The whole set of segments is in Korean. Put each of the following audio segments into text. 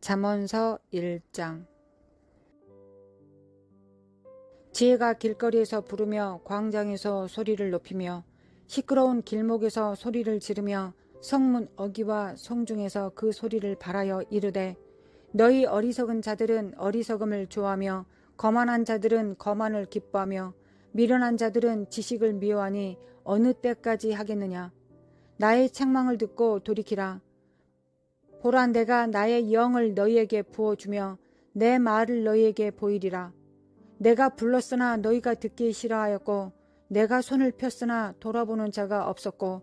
잠언서 1장. 지혜가 길거리에서 부르며 광장에서 소리를 높이며 시끄러운 길목에서 소리를 지르며 성문 어귀와 성중에서 그 소리를 발하여 이르되, 너희 어리석은 자들은 어리석음을 좋아하며 거만한 자들은 거만을 기뻐하며 미련한 자들은 지식을 미워하니 어느 때까지 하겠느냐. 나의 책망을 듣고 돌이키라. 보라, 내가 나의 영을 너희에게 부어주며 내 말을 너희에게 보이리라. 내가 불렀으나 너희가 듣기 싫어하였고 내가 손을 폈으나 돌아보는 자가 없었고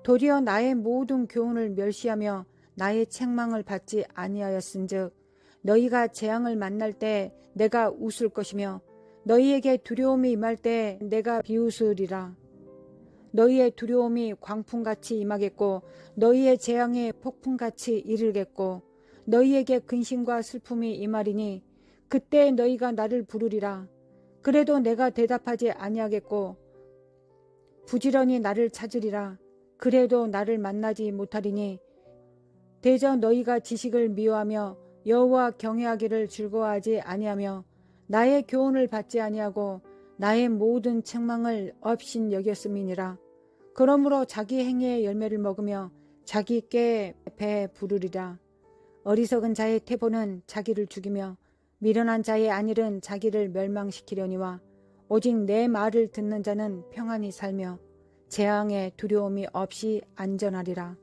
도리어 나의 모든 교훈을 멸시하며 나의 책망을 받지 아니하였은즉 너희가 재앙을 만날 때 내가 웃을 것이며 너희에게 두려움이 임할 때 내가 비웃으리라. 너희의 두려움이 광풍같이 임하겠고 너희의 재앙이 폭풍같이 이르겠고 너희에게 근심과 슬픔이 임하리니 그때 너희가 나를 부르리라. 그래도 내가 대답하지 아니하겠고 부지런히 나를 찾으리라. 그래도 나를 만나지 못하리니 대저 너희가 지식을 미워하며 여호와 경외하기를 즐거워하지 아니하며 나의 교훈을 받지 아니하고 나의 모든 책망을 업신 여겼음이니라. 그러므로 자기 행위의 열매를 먹으며 자기 꾀에 배 부르리라. 어리석은 자의 태보는 자기를 죽이며 미련한 자의 안일은 자기를 멸망시키려니와 오직 내 말을 듣는 자는 평안히 살며 재앙의 두려움이 없이 안전하리라.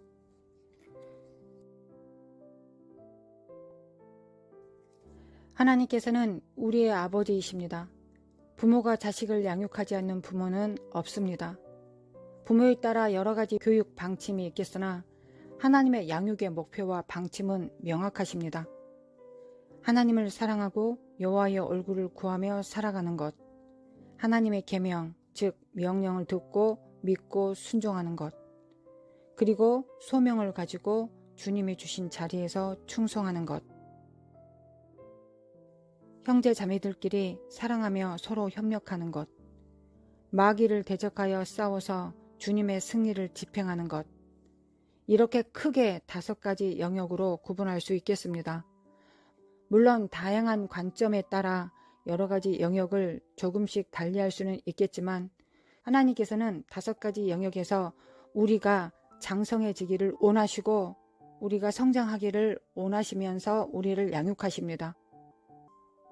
하나님께서는 우리의 아버지이십니다. 부모가 자식을 양육하지 않는 부모는 없습니다. 부모에 따라 여러 가지 교육 방침이 있겠으나 하나님의 양육의 목표와 방침은 명확하십니다. 하나님을 사랑하고 여호와의 얼굴을 구하며 살아가는 것, 하나님의 계명, 즉 명령을 듣고 믿고 순종하는 것, 그리고 소명을 가지고 주님이 주신 자리에서 충성하는 것, 형제 자매들끼리 사랑하며 서로 협력하는 것, 마귀를 대적하여 싸워서 주님의 승리를 집행하는 것, 이렇게 크게 5가지 영역으로 구분할 수 있겠습니다. 물론 다양한 관점에 따라 여러 가지 영역을 조금씩 달리할 수는 있겠지만 하나님께서는 5가지 영역에서 우리가 장성해지기를 원하시고 우리가 성장하기를 원하시면서 우리를 양육하십니다.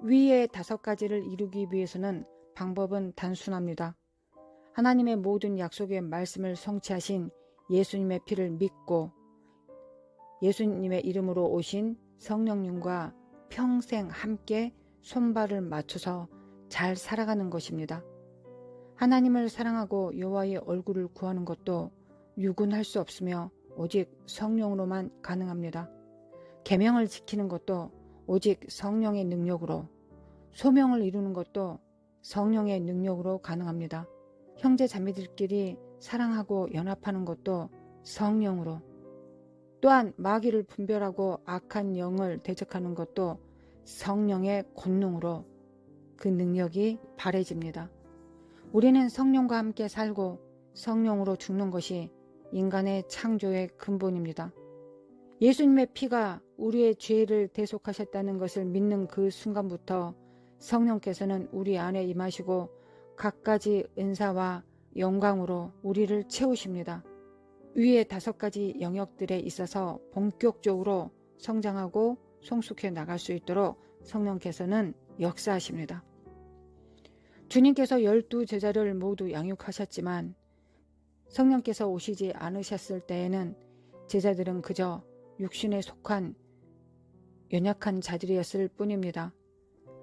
위의 5가지를 이루기 위해서는 방법은 단순합니다. 하나님의 모든 약속의 말씀을 성취하신 예수님의 피를 믿고 예수님의 이름으로 오신 성령님과 평생 함께 손발을 맞춰서 잘 살아가는 것입니다. 하나님을 사랑하고 여호와의 얼굴을 구하는 것도 육은 할 수 없으며 오직 성령으로만 가능합니다. 계명을 지키는 것도 오직 성령의 능력으로, 소명을 이루는 것도 성령의 능력으로 가능합니다. 형제 자매들끼리 사랑하고 연합하는 것도 성령으로, 또한 마귀를 분별하고 악한 영을 대적하는 것도 성령의 권능으로 그 능력이 발해집니다. 우리는 성령과 함께 살고 성령으로 죽는 것이 인간의 창조의 근본입니다. 예수님의 피가 우리의 죄를 대속하셨다는 것을 믿는 그 순간부터 성령께서는 우리 안에 임하시고 갖가지 은사와 영광으로 우리를 채우십니다. 위의 5가지 영역들에 있어서 본격적으로 성장하고 성숙해 나갈 수 있도록 성령께서는 역사하십니다. 주님께서 12제자를 모두 양육하셨지만 성령께서 오시지 않으셨을 때에는 제자들은 그저 육신에 속한 연약한 자들이었을 뿐입니다.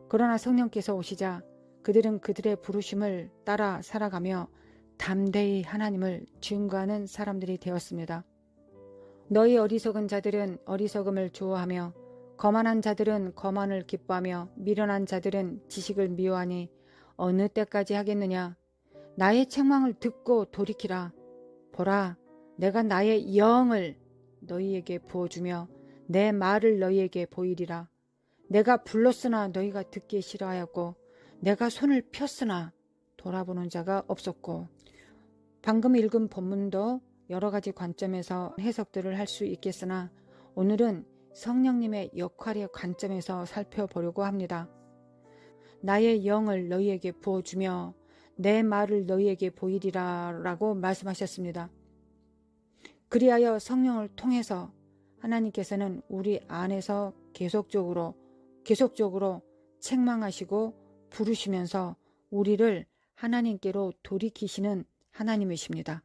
그러나 성령께서 오시자 그들은 그들의 부르심을 따라 살아가며 담대히 하나님을 증거하는 사람들이 되었습니다. 너희 어리석은 자들은 어리석음을 좋아하며 거만한 자들은 거만을 기뻐하며 미련한 자들은 지식을 미워하니 어느 때까지 하겠느냐. 나의 책망을 듣고 돌이키라. 보라, 내가 나의 영을 너희에게 부어주며 내 말을 너희에게 보이리라. 내가 불렀으나 너희가 듣기 싫어하였고 내가 손을 폈으나 돌아보는 자가 없었고. 방금 읽은 본문도 여러 가지 관점에서 해석들을 할 수 있겠으나 오늘은 성령님의 역할의 관점에서 살펴보려고 합니다. 나의 영을 너희에게 부어주며 내 말을 너희에게 보이리라 라고 말씀하셨습니다. 그리하여 성령을 통해서 하나님께서는 우리 안에서 계속적으로 책망하시고 부르시면서 우리를 하나님께로 돌이키시는 하나님이십니다.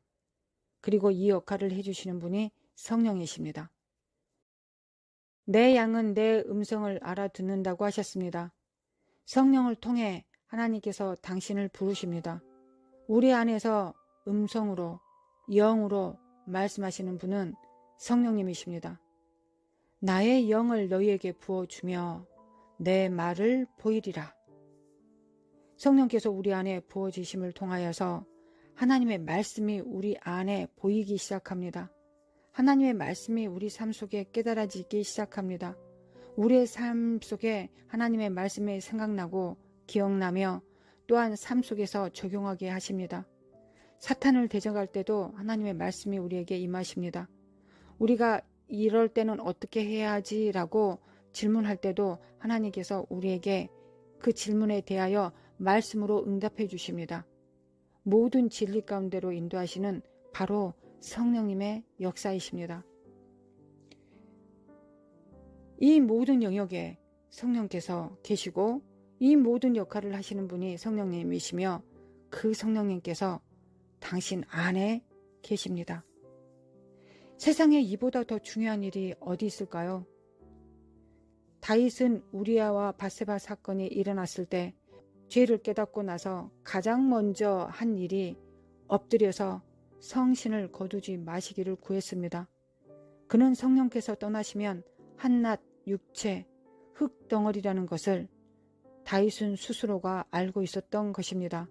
그리고 이 역할을 해주시는 분이 성령이십니다. 내 양은 내 음성을 알아듣는다고 하셨습니다. 성령을 통해 하나님께서 당신을 부르십니다. 우리 안에서 음성으로, 영으로 말씀하시는 분은 성령님이십니다. 나의 영을 너희에게 부어주며 내 말을 보이리라. 성령께서 우리 안에 부어지심을 통하여서 하나님의 말씀이 우리 안에 보이기 시작합니다. 하나님의 말씀이 우리 삶 속에 깨달아지기 시작합니다. 우리의 삶 속에 하나님의 말씀이 생각나고 기억나며 또한 삶 속에서 적용하게 하십니다. 사탄을 대적할 때도 하나님의 말씀이 우리에게 임하십니다. 우리가 이럴 때는 어떻게 해야 하지? 라고 질문할 때도 하나님께서 우리에게 그 질문에 대하여 말씀으로 응답해 주십니다. 모든 진리 가운데로 인도하시는 바로 성령님의 역사이십니다. 이 모든 영역에 성령께서 계시고 이 모든 역할을 하시는 분이 성령님이시며 그 성령님께서 당신 안에 계십니다. 세상에 이보다 더 중요한 일이 어디 있을까요? 다윗은 우리아와 밧세바 사건이 일어났을 때 죄를 깨닫고 나서 가장 먼저 한 일이 엎드려서 성신을 거두지 마시기를 구했습니다. 그는 성령께서 떠나시면 한낱 육체, 흙덩어리라는 것을 다윗은 스스로가 알고 있었던 것입니다.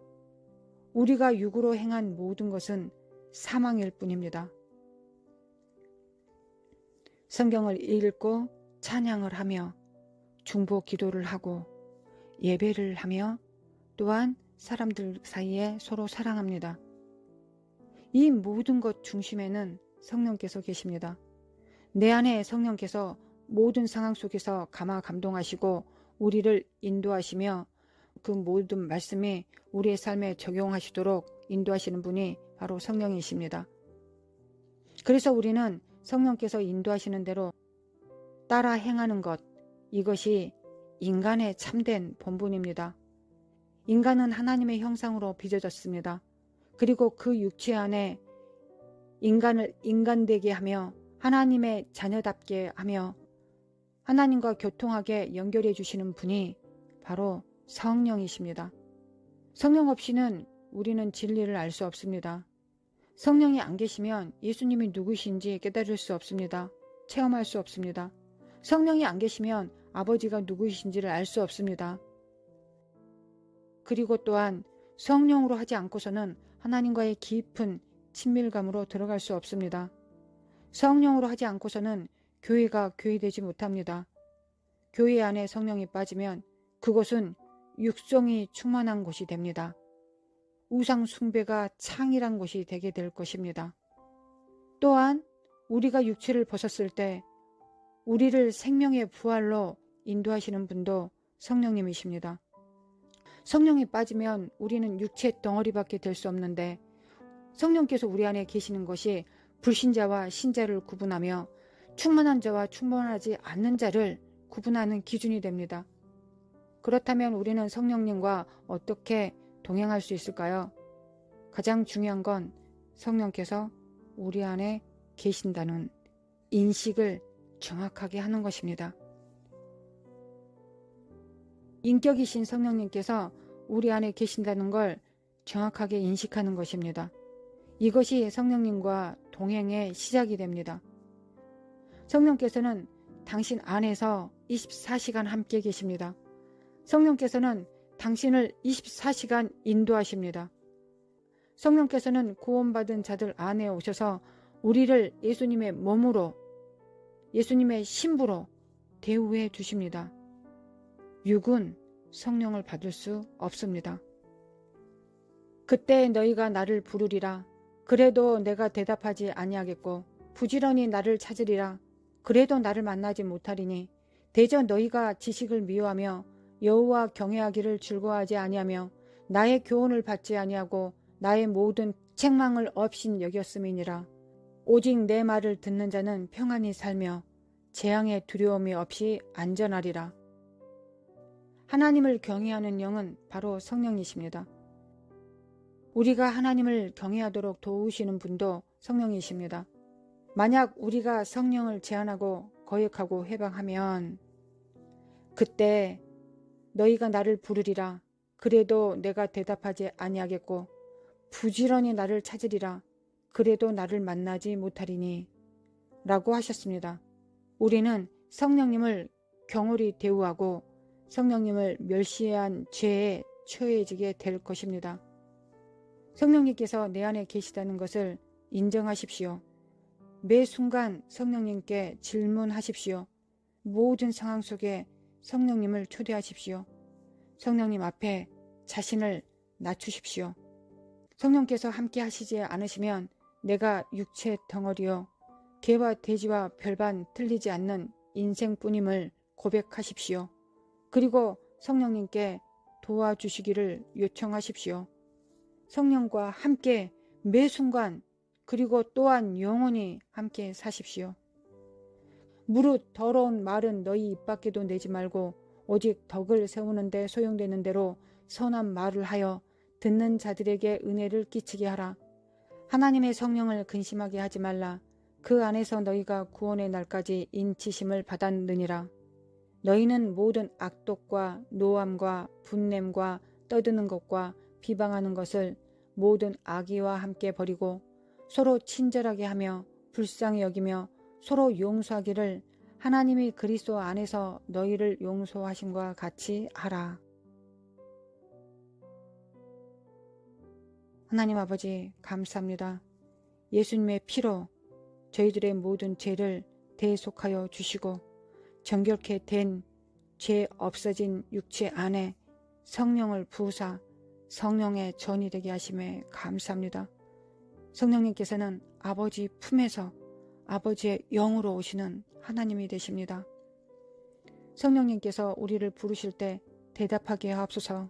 우리가 육으로 행한 모든 것은 사망일 뿐입니다. 성경을 읽고 찬양을 하며 중보 기도를 하고 예배를 하며 또한 사람들 사이에 서로 사랑합니다. 이 모든 것 중심에는 성령께서 계십니다. 내 안에 성령께서 모든 상황 속에서 감동하시고 우리를 인도하시며 그 모든 말씀이 우리의 삶에 적용하시도록 인도하시는 분이 바로 성령이십니다. 그래서 우리는 성령께서 인도하시는 대로 따라 행하는 것, 이것이 인간의 참된 본분입니다. 인간은 하나님의 형상으로 빚어졌습니다. 그리고 그 육체 안에 인간을 인간되게 하며 하나님의 자녀답게 하며 하나님과 교통하게 연결해 주시는 분이 바로 성령이십니다. 성령 없이는 우리는 진리를 알 수 없습니다. 성령이 안 계시면 예수님이 누구신지 깨달을 수 없습니다. 체험할 수 없습니다. 성령이 안 계시면 아버지가 누구이신지를 알 수 없습니다. 그리고 또한 성령으로 하지 않고서는 하나님과의 깊은 친밀감으로 들어갈 수 없습니다. 성령으로 하지 않고서는 교회가 교회되지 못합니다. 교회 안에 성령이 빠지면 그곳은 육성이 충만한 곳이 됩니다. 우상 숭배가 창일한 곳이 되게 될 것입니다. 또한 우리가 육체를 벗었을 때 우리를 생명의 부활로 인도하시는 분도 성령님이십니다. 성령이 빠지면 우리는 육체 덩어리밖에 될 수 없는데 성령께서 우리 안에 계시는 것이 불신자와 신자를 구분하며 충만한 자와 충만하지 않는 자를 구분하는 기준이 됩니다. 그렇다면 우리는 성령님과 어떻게 동행할 수 있을까요? 가장 중요한 건 성령께서 우리 안에 계신다는 인식을 정확하게 하는 것입니다. 인격이신 성령님께서 우리 안에 계신다는 걸 정확하게 인식하는 것입니다. 이것이 성령님과 동행의 시작이 됩니다. 성령께서는 당신 안에서 24시간 함께 계십니다. 성령께서는 당신을 24시간 인도하십니다. 성령께서는 구원받은 자들 안에 오셔서 우리를 예수님의 몸으로, 예수님의 신부로 대우해 주십니다. 육은 성령을 받을 수 없습니다. 그때 너희가 나를 부르리라. 그래도 내가 대답하지 아니하겠고 부지런히 나를 찾으리라. 그래도 나를 만나지 못하리니 대저 너희가 지식을 미워하며 여호와 경외하기를 즐거워하지 아니하며 나의 교훈을 받지 아니하고 나의 모든 책망을 없인 여겼음이니라. 오직 내 말을 듣는 자는 평안히 살며 재앙의 두려움이 없이 안전하리라. 하나님을 경외하는 영은 바로 성령이십니다. 우리가 하나님을 경외하도록 도우시는 분도 성령이십니다. 만약 우리가 성령을 제한하고 거역하고 회방하면 그때 너희가 나를 부르리라. 그래도 내가 대답하지 아니하겠고 부지런히 나를 찾으리라. 그래도 나를 만나지 못하리니 라고 하셨습니다. 우리는 성령님을 경홀히 대우하고 성령님을 멸시한 죄에 처해지게 될 것입니다. 성령님께서 내 안에 계시다는 것을 인정하십시오. 매 순간 성령님께 질문하십시오. 모든 상황 속에 성령님을 초대하십시오. 성령님 앞에 자신을 낮추십시오. 성령께서 함께 하시지 않으시면 내가 육체 덩어리요 개와 돼지와 별반 틀리지 않는 인생뿐임을 고백하십시오. 그리고 성령님께 도와주시기를 요청하십시오. 성령과 함께 매 순간 그리고 또한 영원히 함께 사십시오. 무릇 더러운 말은 너희 입 밖에도 내지 말고 오직 덕을 세우는 데 소용되는 대로 선한 말을 하여 듣는 자들에게 은혜를 끼치게 하라. 하나님의 성령을 근심하게 하지 말라. 그 안에서 너희가 구원의 날까지 인치심을 받았느니라. 너희는 모든 악독과 노함과 분냄과 떠드는 것과 비방하는 것을 모든 악의와 함께 버리고 서로 친절하게 하며 불쌍히 여기며 서로 용서하기를 하나님이 그리스도 안에서 너희를 용서하심과 같이 하라. 하나님 아버지 감사합니다. 예수님의 피로 저희들의 모든 죄를 대속하여 주시고 정결케 된 죄 없어진 육체 안에 성령을 부으사 성령의 전이 되게 하심에 감사합니다. 성령님께서는 아버지 품에서 아버지의 영으로 오시는 하나님이 되십니다. 성령님께서 우리를 부르실 때 대답하게 하옵소서.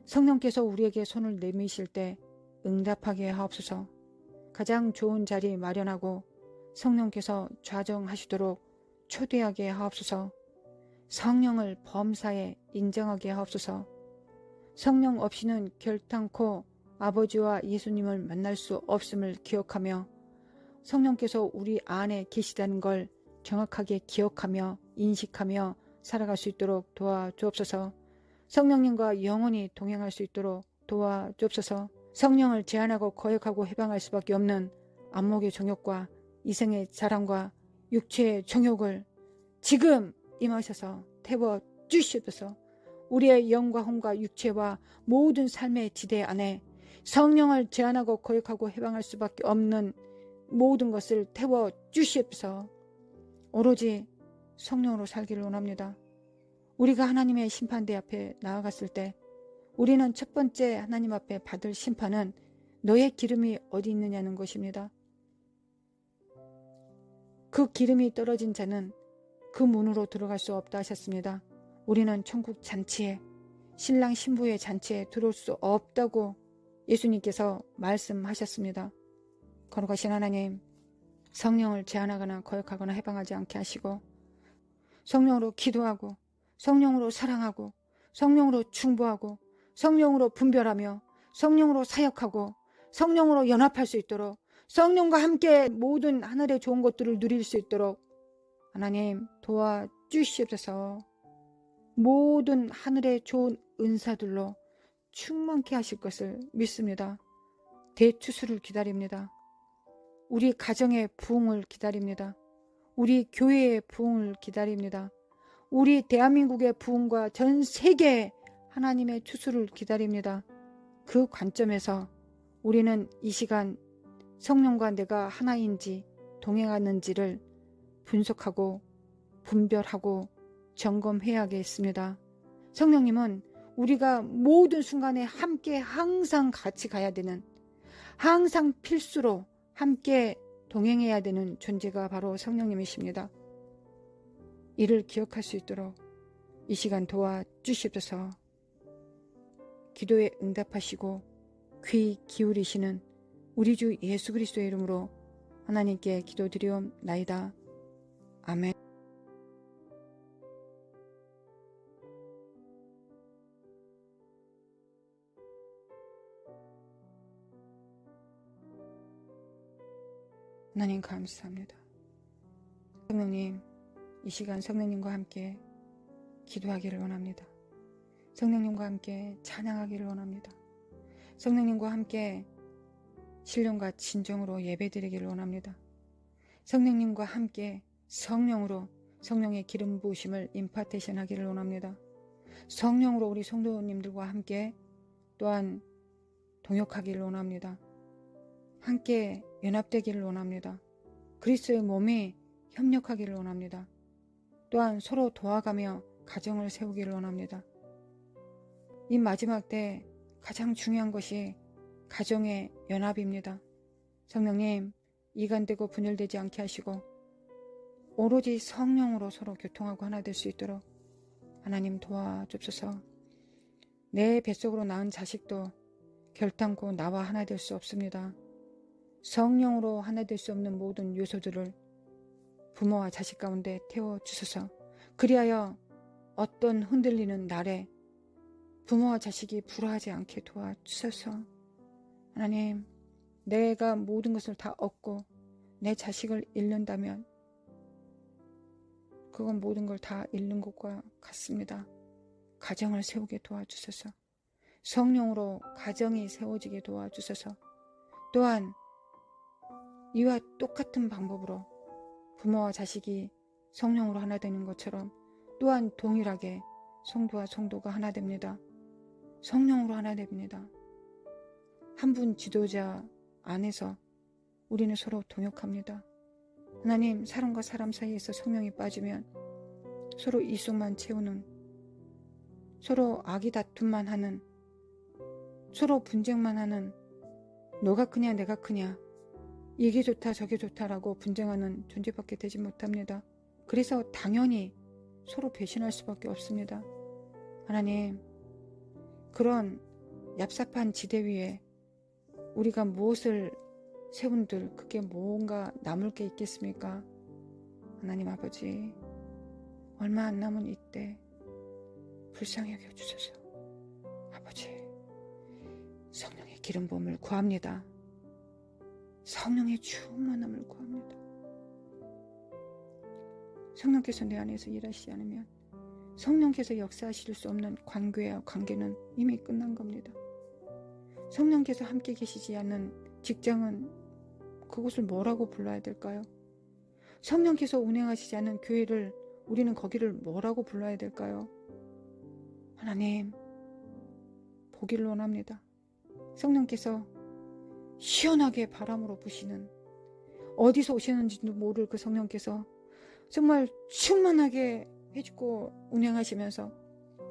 성령께서 우리에게 손을 내미실 때 응답하게 하옵소서. 가장 좋은 자리 마련하고 성령께서 좌정하시도록 초대하게 하옵소서. 성령을 범사에 인정하게 하옵소서. 성령 없이는 결탄코 아버지와 예수님을 만날 수 없음을 기억하며 성령께서 우리 안에 계시다는 걸 정확하게 기억하며 인식하며 살아갈 수 있도록 도와주옵소서. 성령님과 영원히 동행할 수 있도록 도와주옵소서. 성령을 제한하고 거역하고 해방할 수밖에 없는 안목의 정욕과 이생의 자랑과 육체의 정욕을 지금 임하셔서 태워 주시옵소서. 우리의 영과 혼과 육체와 모든 삶의 지대 안에 성령을 제한하고 거역하고 해방할 수밖에 없는 모든 것을 태워 주시옵소서. 오로지 성령으로 살기를 원합니다. 우리가 하나님의 심판대 앞에 나아갔을 때 우리는 첫 번째 하나님 앞에 받을 심판은 너의 기름이 어디 있느냐는 것입니다. 그 기름이 떨어진 자는 그 문으로 들어갈 수 없다 하셨습니다. 우리는 천국 잔치에 신랑 신부의 잔치에 들어올 수 없다고 예수님께서 말씀하셨습니다. 거룩하신 하나님, 성령을 제한하거나 거역하거나 해방하지 않게 하시고 성령으로 기도하고 성령으로 사랑하고 성령으로 충보하고 성령으로 분별하며 성령으로 사역하고 성령으로 연합할 수 있도록 성령과 함께 모든 하늘의 좋은 것들을 누릴 수 있도록 하나님 도와주시옵소서. 모든 하늘의 좋은 은사들로 충만케 하실 것을 믿습니다. 대추수를 기다립니다. 우리 가정의 부흥을 기다립니다. 우리 교회의 부흥을 기다립니다. 우리 대한민국의 부흥과 전 세계의 하나님의 추수를 기다립니다. 그 관점에서 우리는 이 시간 성령과 내가 하나인지 동행하는지를 분석하고 분별하고 점검해야겠습니다. 성령님은 우리가 모든 순간에 함께 항상 같이 가야 되는, 항상 필수로 함께 동행해야 되는 존재가 바로 성령님이십니다. 이를 기억할 수 있도록 이 시간 도와주시옵소서. 기도에 응답하시고 귀 기울이시는 우리 주 예수 그리스도의 이름으로 하나님께 기도드리옵나이다. 아멘. 하나님 감사합니다. 성령님, 이 시간 성령님과 함께 기도하기를 원합니다. 성령님과 함께 찬양하기를 원합니다. 성령님과 함께 신령과 진정으로 예배드리기를 원합니다. 성령님과 함께 성령으로 성령의 기름 부으심을 임파테이션 하기를 원합니다. 성령으로 우리 성도님들과 함께 또한 동역하기를 원합니다. 함께 연합되기를 원합니다. 그리스도의 몸에 협력하기를 원합니다. 또한 서로 도와가며 가정을 세우기를 원합니다. 이 마지막 때 가장 중요한 것이 가정의 연합입니다. 성령님, 이간되고 분열되지 않게 하시고 오로지 성령으로 서로 교통하고 하나 될 수 있도록 하나님 도와주옵소서. 내 뱃속으로 낳은 자식도 결단코 나와 하나 될 수 없습니다. 성령으로 하나 될 수 없는 모든 요소들을 부모와 자식 가운데 태워주소서. 그리하여 어떤 흔들리는 날에 부모와 자식이 불화하지 않게 도와주소서. 하나님, 내가 모든 것을 다 얻고 내 자식을 잃는다면 그건 모든 걸 다 잃는 것과 같습니다. 가정을 세우게 도와주소서. 성령으로 가정이 세워지게 도와주소서. 또한 이와 똑같은 방법으로 부모와 자식이 성령으로 하나 되는 것처럼 또한 동일하게 성도와 성도가 하나 됩니다. 성령으로 하나 됩니다. 한 분 지도자 안에서 우리는 서로 동역합니다. 하나님, 사람과 사람 사이에서 성령이 빠지면 서로 이속만 채우는, 서로 악의 다툼만 하는, 서로 분쟁만 하는, 너가 크냐 내가 크냐, 이게 좋다 저게 좋다라고 분쟁하는 존재밖에 되지 못합니다. 그래서 당연히 서로 배신할 수밖에 없습니다. 하나님, 그런 얍삽한 지대 위에 우리가 무엇을 세운들 그게 뭔가 남을 게 있겠습니까? 하나님 아버지, 얼마 안 남은 이때 불쌍히 여겨주소서. 아버지, 성령의 기름 부음을 구합니다. 성령의 충만함을 구합니다. 성령께서 내 안에서 일하시지 않으면 성령께서 역사하실 수 없는 관계와 관계는 이미 끝난 겁니다. 성령께서 함께 계시지 않는 직장은 그곳을 뭐라고 불러야 될까요? 성령께서 운행하시지 않는 교회를 우리는 거기를 뭐라고 불러야 될까요? 하나님, 보기를 원합니다. 성령께서 시원하게 바람으로 부시는, 어디서 오시는지도 모를 그 성령께서 정말 충만하게 해주고 운행하시면서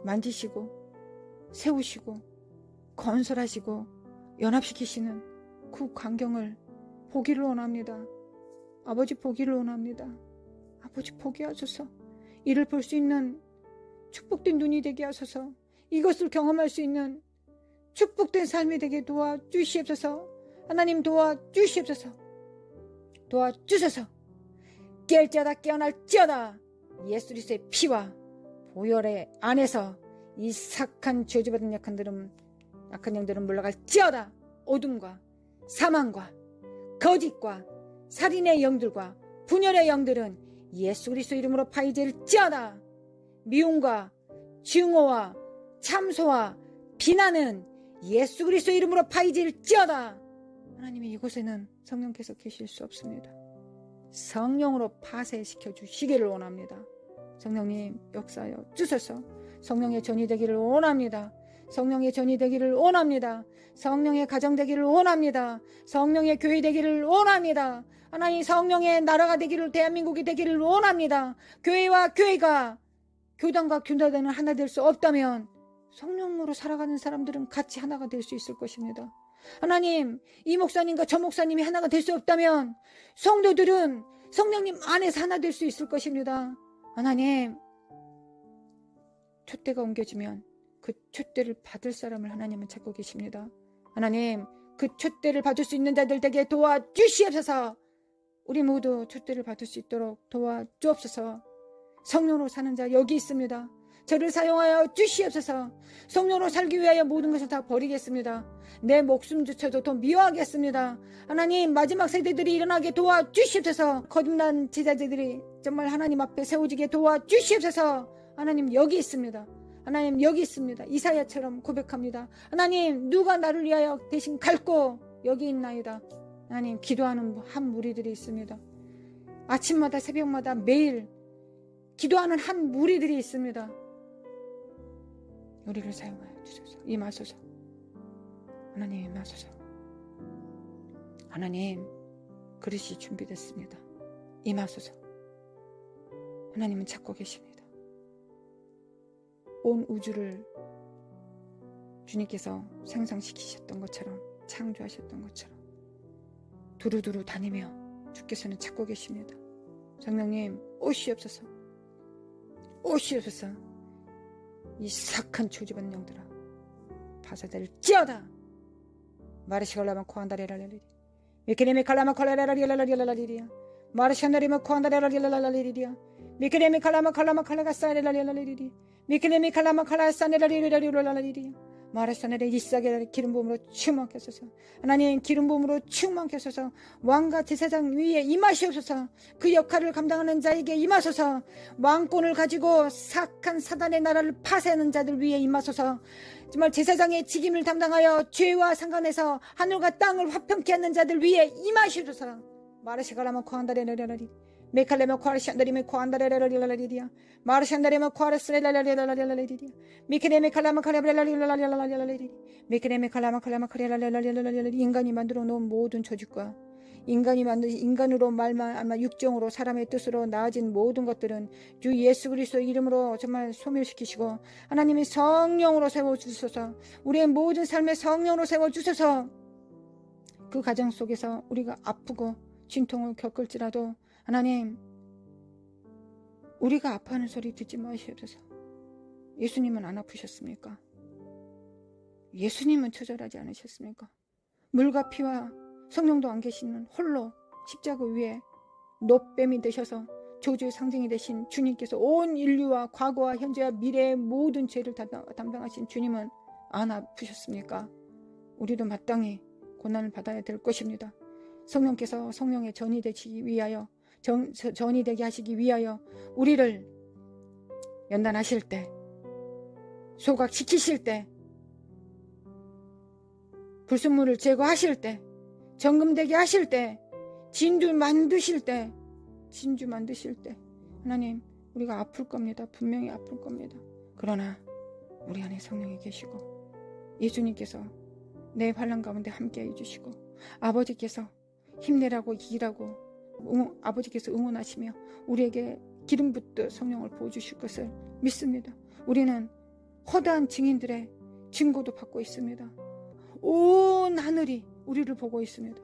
만지시고 세우시고 건설하시고 연합시키시는 그 광경을 보기를 원합니다. 아버지, 보기를 원합니다. 아버지, 보게 하소서. 이를 볼 수 있는 축복된 눈이 되게 하소서. 이것을 경험할 수 있는 축복된 삶이 되게 도와주시옵소서. 하나님, 도와주시옵소서. 도와주소서. 깰지어다 깨어날지어다. 예수 그리스도의 피와 보혈의 안에서 이 악한 저주받은 약한 영들은 물러갈지어다. 어둠과 사망과 거짓과 살인의 영들과 분열의 영들은 예수 그리스도 이름으로 파괴될지어다. 미움과 증오와 참소와 비난은 예수 그리스도 이름으로 파괴될지어다. 하나님이 이곳에는 성령께서 계실 수 없습니다. 성령으로 파쇄시켜 주시기를 원합니다. 성령님, 역사하여 주소서. 성령의 전이 되기를 원합니다. 성령의 전이 되기를 원합니다. 성령의 가정 되기를 원합니다. 성령의 교회 되기를 원합니다. 하나님, 성령의 나라가 되기를, 대한민국이 되기를 원합니다. 교회와 교회가, 교단과 교단은 하나 될 수 없다면 성령으로 살아가는 사람들은 같이 하나가 될 수 있을 것입니다. 하나님, 이 목사님과 저 목사님이 하나가 될 수 없다면 성도들은 성령님 안에서 하나 될 수 있을 것입니다. 하나님, 촛대가 옮겨지면 그 촛대를 받을 사람을 하나님은 찾고 계십니다. 하나님, 그 촛대를 받을 수 있는 자들 되게 도와주시옵소서. 우리 모두 촛대를 받을 수 있도록 도와주옵소서. 성령으로 사는 자 여기 있습니다. 저를 사용하여 주시옵소서. 성령으로 살기 위하여 모든 것을 다 버리겠습니다. 내 목숨조차도 더 미워하겠습니다. 하나님, 마지막 세대들이 일어나게 도와주시옵소서. 거듭난 제자들이 정말 하나님 앞에 세워지게 도와주시옵소서. 하나님 여기 있습니다. 하나님 여기 있습니다. 이사야처럼 고백합니다. 하나님, 누가 나를 위하여 대신 갈고 여기 있나이다. 하나님, 기도하는 한 무리들이 있습니다. 아침마다 새벽마다 매일 기도하는 한 무리들이 있습니다. 우리를 사용하여 주소서. 임하소서. 하나님 임하소서. 하나님, 그릇이 준비됐습니다. 임하소서. 하나님은 찾고 계십니다. 온 우주를 주님께서 생성시키셨던 것처럼, 창조하셨던 것처럼 두루두루 다니며 주께서는 찾고 계십니다. 성령님 오시옵소서. 오시옵소서. 이 사악한 조집은 영들아 파사될지어다. 마르시갈라마 코안다레라리리 미케레미 칼라마 콜라레라리라리라리리리야 마르샤나리마 코안다레라리라리리리야 미케레미 칼라마 칼라가사레라리라리리 미케레미 칼라마 칼라사네라리라리라리리야 마르샤나리 이삭의 기름 부음으로 충만케 하소서. 하나님, 기름 부음으로 충만케 하소서. 왕과 제사장 위에 임하시옵소서. 그 역할을 감당하는 자에게 임하소서. 왕권을 가지고 사악한 사단의 나라를 파쇄하는 자들 위에 임하소서. 정말 제사장의 직임을 담당하여 죄와 상관해서 하늘과 땅을 화평케 하는 자들 위에 임하시옵소서. 마르시갈라마 코안다레라리라리 메칼레마 코아르샨다리메 코안다레라리라리리야 마르샨다리메 코아르스레라리라리라리리야 미케레메 칼라마 칼라브레라리라리라리라리리 미케레메 칼라마 칼라리라리라리라리 인간이 만들어 놓은 모든 조직과 인간으로 말만 육정으로 사람의 뜻으로 나아진 모든 것들은 주 예수 그리스도 이름으로 정말 소멸시키시고 하나님이 성령으로 세워주소서. 우리의 모든 삶의 성령으로 세워주소서. 그 가정 속에서 우리가 아프고 진통을 겪을지라도 하나님, 우리가 아파하는 소리 듣지 마시옵소서. 예수님은 안 아프셨습니까? 예수님은 처절하지 않으셨습니까? 물과 피와 성령도 안 계시는 홀로 십자가 위에 노뱀이 되셔서 저주의 상징이 되신 주님께서 온 인류와 과거와 현재와 미래의 모든 죄를 담당하신 주님은 안 아프셨습니까? 우리도 마땅히 고난을 받아야 될 것입니다. 성령께서 성령의 전이 되시기 위하여 전이 되게 하시기 위하여 우리를 연단하실 때, 소각시키실 때, 불순물을 제거하실 때, 정금되게 하실 때, 진주 만드실 때 하나님, 우리가 아플 겁니다. 분명히 아플 겁니다. 그러나 우리 안에 성령이 계시고 예수님께서 내 환난 가운데 함께 해주시고 아버지께서 힘내라고 이기라고 아버지께서 응원하시며 우리에게 기름 붓듯 성령을 부어주실 것을 믿습니다. 우리는 허다한 증인들의 증거도 받고 있습니다. 온 하늘이 우리를 보고 있습니다.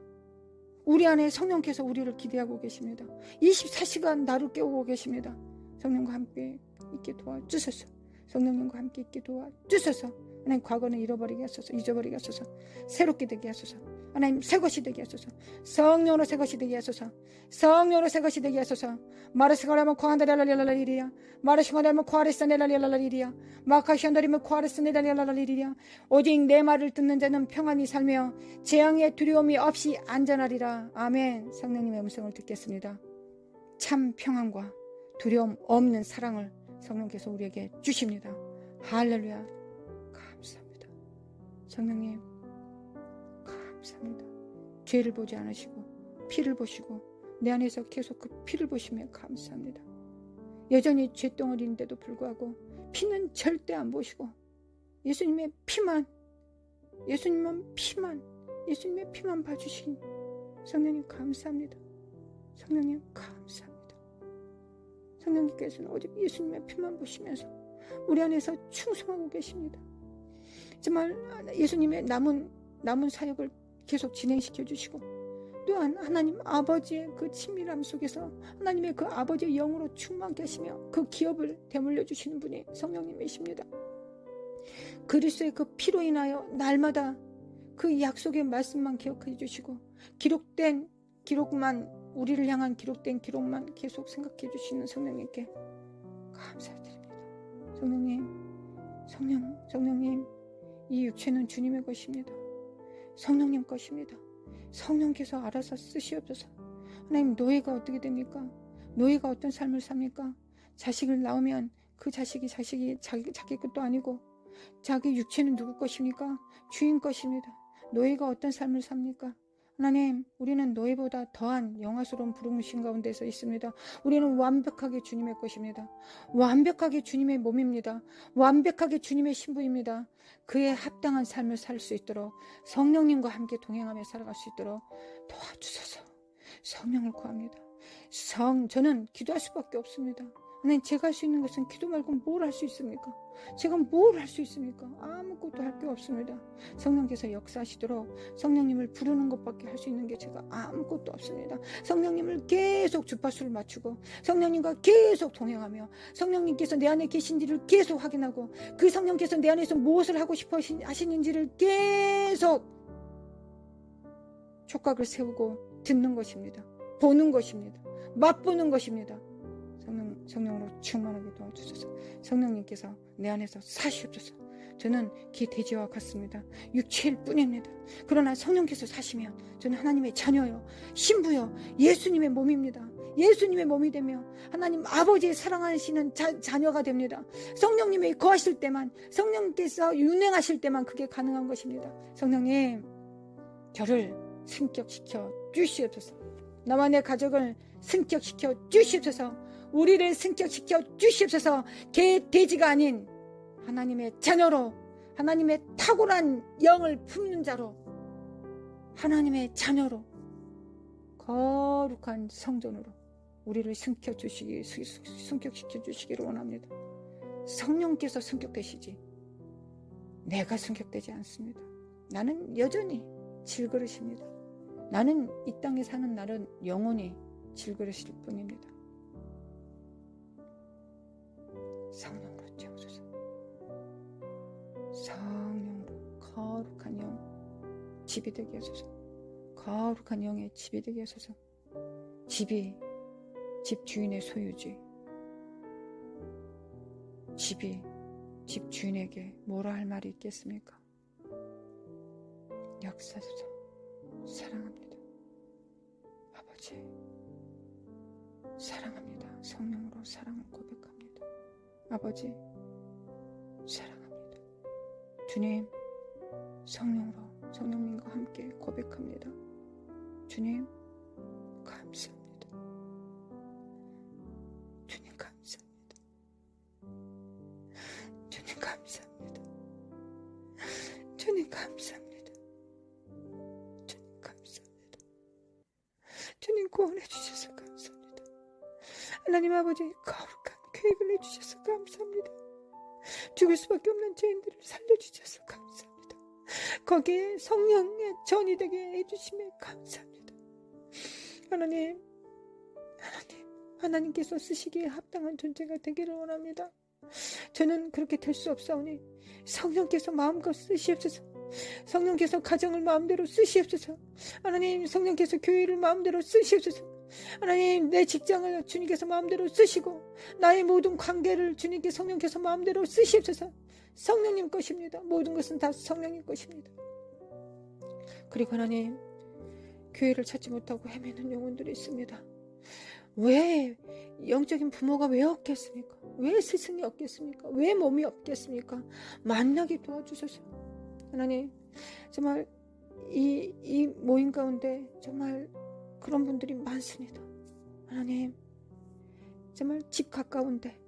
우리 안에 성령께서 우리를 기대하고 계십니다. 24시간 나를 깨우고 계십니다. 성령과 함께 있게 도와주소서. 성령님과 함께 있게 도와주소서. 하나님, 과거는 잃어버리게 하소서. 잊어버리게 하소서. 새롭게 되게 하소서. 하나님, 새 것이 되게 하소서. 성령으로 새 것이 되게 하소서. 성령으로 새 것이 되게 하소서. 마르시가라면 코한다랄랄랄랄리리야. 마르시가라면 코아레스네랄랄랄리리야. 마카시안다리면 코아레스네랄랄랄리리야. 오직 내 말을 듣는 자는 평안히 살며 재앙의 두려움이 없이 안전하리라. 아멘. 성령님의 음성을 듣겠습니다. 참 평안과 두려움 없는 사랑을 성령께서 우리에게 주십니다. 할렐루야. 감사합니다. 성령님 감사합니다. 죄를 보지 않으시고 피를 보시고 내 안에서 계속 그 피를 보시며 감사합니다. 여전히 죄덩어리인데도 불구하고 피는 절대 안 보시고 예수님의 피만 봐주신 성령님 감사합니다. 성령님 감사합니다. 성령님께서는 오직 예수님의 피만 보시면서 우리 안에서 충성하고 계십니다. 정말 예수님의 남은 남은 사역을 계속 진행시켜 주시고, 또한 하나님 아버지의 그 친밀함 속에서 하나님의 그 아버지의 영으로 충만케 하시며 그 기업을 되물려 주시는 분이 성령님이십니다. 그리스도의 그 피로 인하여 날마다 그 약속의 말씀만 기억해 주시고, 기록만, 우리를 향한 기록된 기록만 계속 생각해 주시는 성령님께 감사드립니다. 성령님, 이 육체는 주님의 것입니다. 성령님 것입니다. 성령께서 알아서 쓰시옵소서. 하나님, 노예가 어떻게 됩니까? 노예가 어떤 삶을 삽니까? 자식을 낳으면 그 자식이 자기 것도 아니고, 자기 육체는 누구 것입니까? 주인 것입니다. 노예가 어떤 삶을 삽니까? 하나님, 우리는 노예보다 더한 영화스러운 부르심 가운데서 있습니다. 우리는 완벽하게 주님의 것입니다. 완벽하게 주님의 몸입니다. 완벽하게 주님의 신부입니다. 그에 합당한 삶을 살 수 있도록 성령님과 함께 동행하며 살아갈 수 있도록 도와주소서. 성령을 구합니다. 저는 기도할 수밖에 없습니다. 하나님, 제가 할 수 있는 것은 기도 말고 뭘 할 수 있습니까? 제가 뭘 할 수 있습니까? 아무것도 할 게 없습니다. 성령께서 역사하시도록 성령님을 부르는 것밖에 할 수 있는 게 제가 아무것도 없습니다. 성령님을 계속 주파수를 맞추고 성령님과 계속 동행하며 성령님께서 내 안에 계신지를 계속 확인하고 그 성령께서 내 안에서 무엇을 하고 싶어 하시는지를 계속 촉각을 세우고 듣는 것입니다. 보는 것입니다. 맛보는 것입니다. 성령으로 충만하게 도와주소서. 성령님께서 내 안에서 사시옵소서. 저는 기돼지와 같습니다. 육체일 뿐입니다. 그러나 성령께서 사시면 저는 하나님의 자녀요, 신부요, 예수님의 몸입니다. 예수님의 몸이 되며 하나님 아버지의 사랑하시는 자녀가 됩니다. 성령님이 거하실 때만, 성령께서 운행하실 때만 그게 가능한 것입니다. 성령님, 저를 승격시켜 주시옵소서. 나와 내 가족을 승격시켜 주시옵소서. 우리를 승격시켜 주시옵소서. 돼지가 아닌 하나님의 자녀로, 하나님의 탁월한 영을 품는 자로, 하나님의 자녀로, 거룩한 성전으로 우리를 승격시켜 주시기를 원합니다. 성령께서 승격되시지 내가 승격되지 않습니다. 나는 여전히 질그릇입니다. 나는 이 땅에 사는 날은 영원히 질그릇일 뿐입니다. 성령으로 채워주소서. 성령으로 거룩한 영 집이 되게 하소서. 거룩한 영의 집이 되게 하소서. 집이 집 주인의 소유지. 집이 집 주인에게 뭐라 할 말이 있겠습니까? 역사소서. 사랑합니다. 아버지, 사랑합니다. 성령으로 사랑을 고백합니다. 아버지, 사랑합니다. 주님, 성령으로 성령님과 함께 고백합니다. 주님, 감사합니다. 주님, 감사합니다. 주님, 감사합니다. 주님, 감사합니다. 주님, 감사합니다. 주님, 구원해 주셔서 감사합니다. 하나님 아버지, 거룩한 계획을 해주셔서 감사합니다. 죽을 수밖에 없는 죄인들을 살려주셔서 감사합니다. 거기에 성령의 전이 되게 해주심에 감사합니다. 하나님께서 쓰시기에 합당한 존재가 되기를 원합니다. 저는 그렇게 될 수 없사오니 성령께서 마음껏 쓰시옵소서. 성령께서 가정을 마음대로 쓰시옵소서. 하나님, 성령께서 교회를 마음대로 쓰시옵소서. 하나님, 내 직장을 주님께서 마음대로 쓰시고 나의 모든 관계를 주님께 성령께서 마음대로 쓰시옵소서. 성령님 것입니다. 모든 것은 다 성령님 것입니다. 그리고 하나님, 교회를 찾지 못하고 헤매는 영혼들이 있습니다. 왜 영적인 부모가 왜 없겠습니까? 왜 스승이 없겠습니까? 왜 몸이 없겠습니까? 만나게 도와주셔서 하나님, 정말 이 모임 가운데 정말 그런 분들이 많습니다. 하나님, 정말 집 가까운데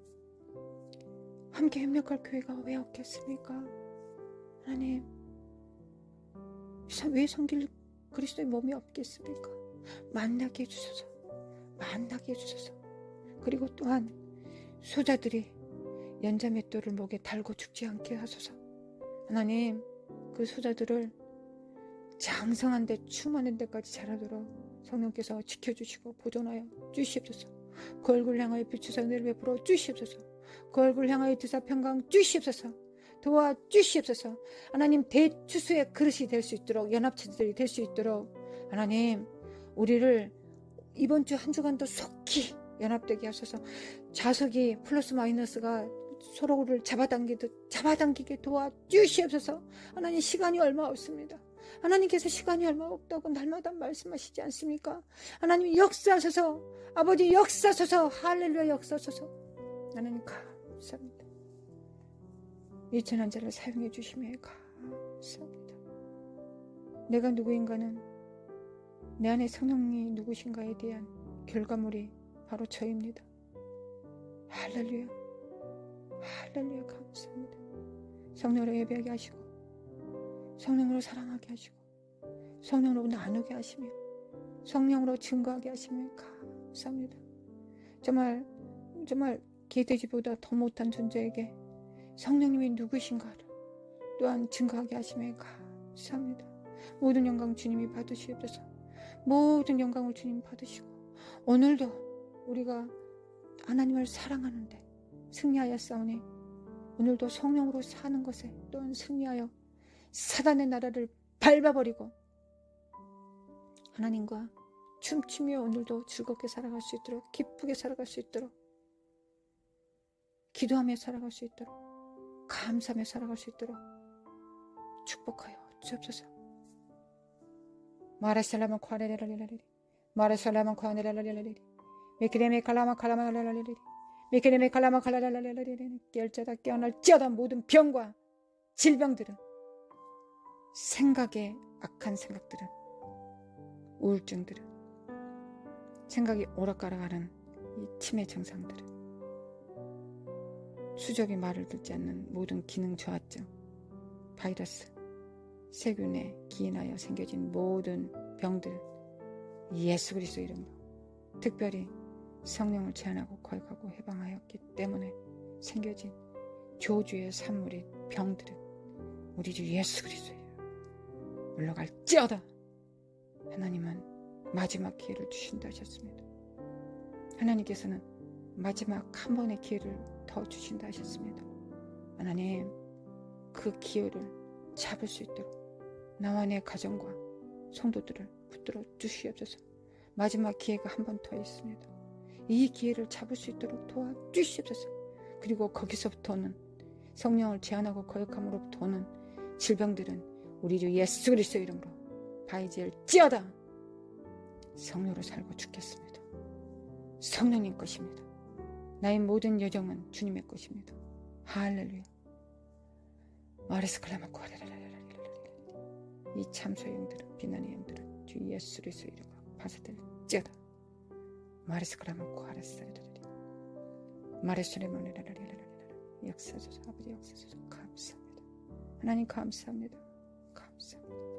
함께 협력할 교회가 왜 없겠습니까? 하나님, 왜 섬길 그리스도의 몸이 없겠습니까? 만나게 해주소서. 만나게 해주소서. 그리고 또한 소자들이 연자맷돌을 목에 달고 죽지 않게 하소서. 하나님, 그 소자들을 장성한데 충만한 데까지 자라도록 성령께서 지켜주시고 보존하여 주시옵소서. 그 얼굴 향하여 비추사 은혜를 베풀어 주시옵소서. 그 얼굴 향하여 드사 평강 주시옵소서. 도와주시옵소서. 하나님 대추수의 그릇이 될 수 있도록, 연합체들이 될 수 있도록 하나님 우리를 이번 주 한 주간도 속히 연합되게 하소서. 자석이 플러스 마이너스가 서로를 잡아당기게 도와주시옵소서. 하나님 시간이 얼마 없습니다. 하나님께서 시간이 얼마 없다고 날마다 말씀하시지 않습니까? 하나님 역사하소서. 아버지 역사하소서. 할렐루야 역사하소서. 하나님 감사합니다. 이천한 자를 사용해 주시며 감사합니다. 내가 누구인가는 내 안에 성령이 누구신가에 대한 결과물이 바로 저입니다. 할렐루야 할렐루야 감사합니다. 성령으로 예배하게 하시고 성령으로 사랑하게 하시고 성령으로 나누게 하시며 성령으로 증거하게 하시며 감사합니다. 정말 개돼지보다 더 못한 존재에게 성령님이 누구신가를 또한 증거하게 하시며 감사합니다. 모든 영광 주님이 받으시옵소서. 모든 영광을 주님 받으시고 오늘도 우리가 하나님을 사랑하는데 승리하여 싸우니 오늘도 성령으로 사는 것에 또한 승리하여 사단의 나라를 밟아버리고 하나님과 춤추며 오늘도 즐겁게 살아갈 수 있도록 기쁘게 살아갈 수 있도록 기도하며 살아갈 수 있도록 감사하며 살아갈 수 있도록 축복하여 주옵소서. 마라살라마 과레레라리라리리 마라살라마 과레레라리라리리 메키레메 칼라마 칼라마라리라리리 메키레메 칼라마 칼라라라리라리리 깨어자다 깨어날지어다. 모든 병과 질병들은 생각의 악한 생각들은 우울증들은 생각이 오락가락하는 이 치매 증상들은 수족이 말을 듣지 않는 모든 기능 저하증, 바이러스, 세균에 기인하여 생겨진 모든 병들 예수 그리스도 이름으로 특별히 성령을 제한하고 거역하고 해방하였기 때문에 생겨진 조주의 산물인 병들은 우리 주 예수 그리스도 이름으로 물러갈지어다. 하나님은 마지막 기회를 주신다 하셨습니다. 하나님께서는 마지막 한 번의 기회를 더 주신다 하셨습니다. 하나님 그 기회를 잡을 수 있도록 나와 내 가정과 성도들을 붙들어 주시옵소서. 마지막 기회가 한 번 더 있습니다. 이 기회를 잡을 수 있도록 도와주시옵소서. 그리고 거기서부터는 성령을 제한하고 거역함으로부터 오는 질병들은 우리 주 예수 그리스도 이름으로 바이지을지어다. 성령으로 살고 죽겠습니다. 성령님 것입니다. 나의 모든 여정은 주님의 것입니다. 할렐루야. 마레스클라마코 하레라라라라라라. 이 참소형들은 비난의 영들은 주 예수 그리스도 이름으로 파쇄될지어다. 마레스클라마코 하레스라라라라. 마레스레모네라라라라라. 역사소서 아버지 역사소서 감사합니다. 하나님 감사합니다. 감사합니다.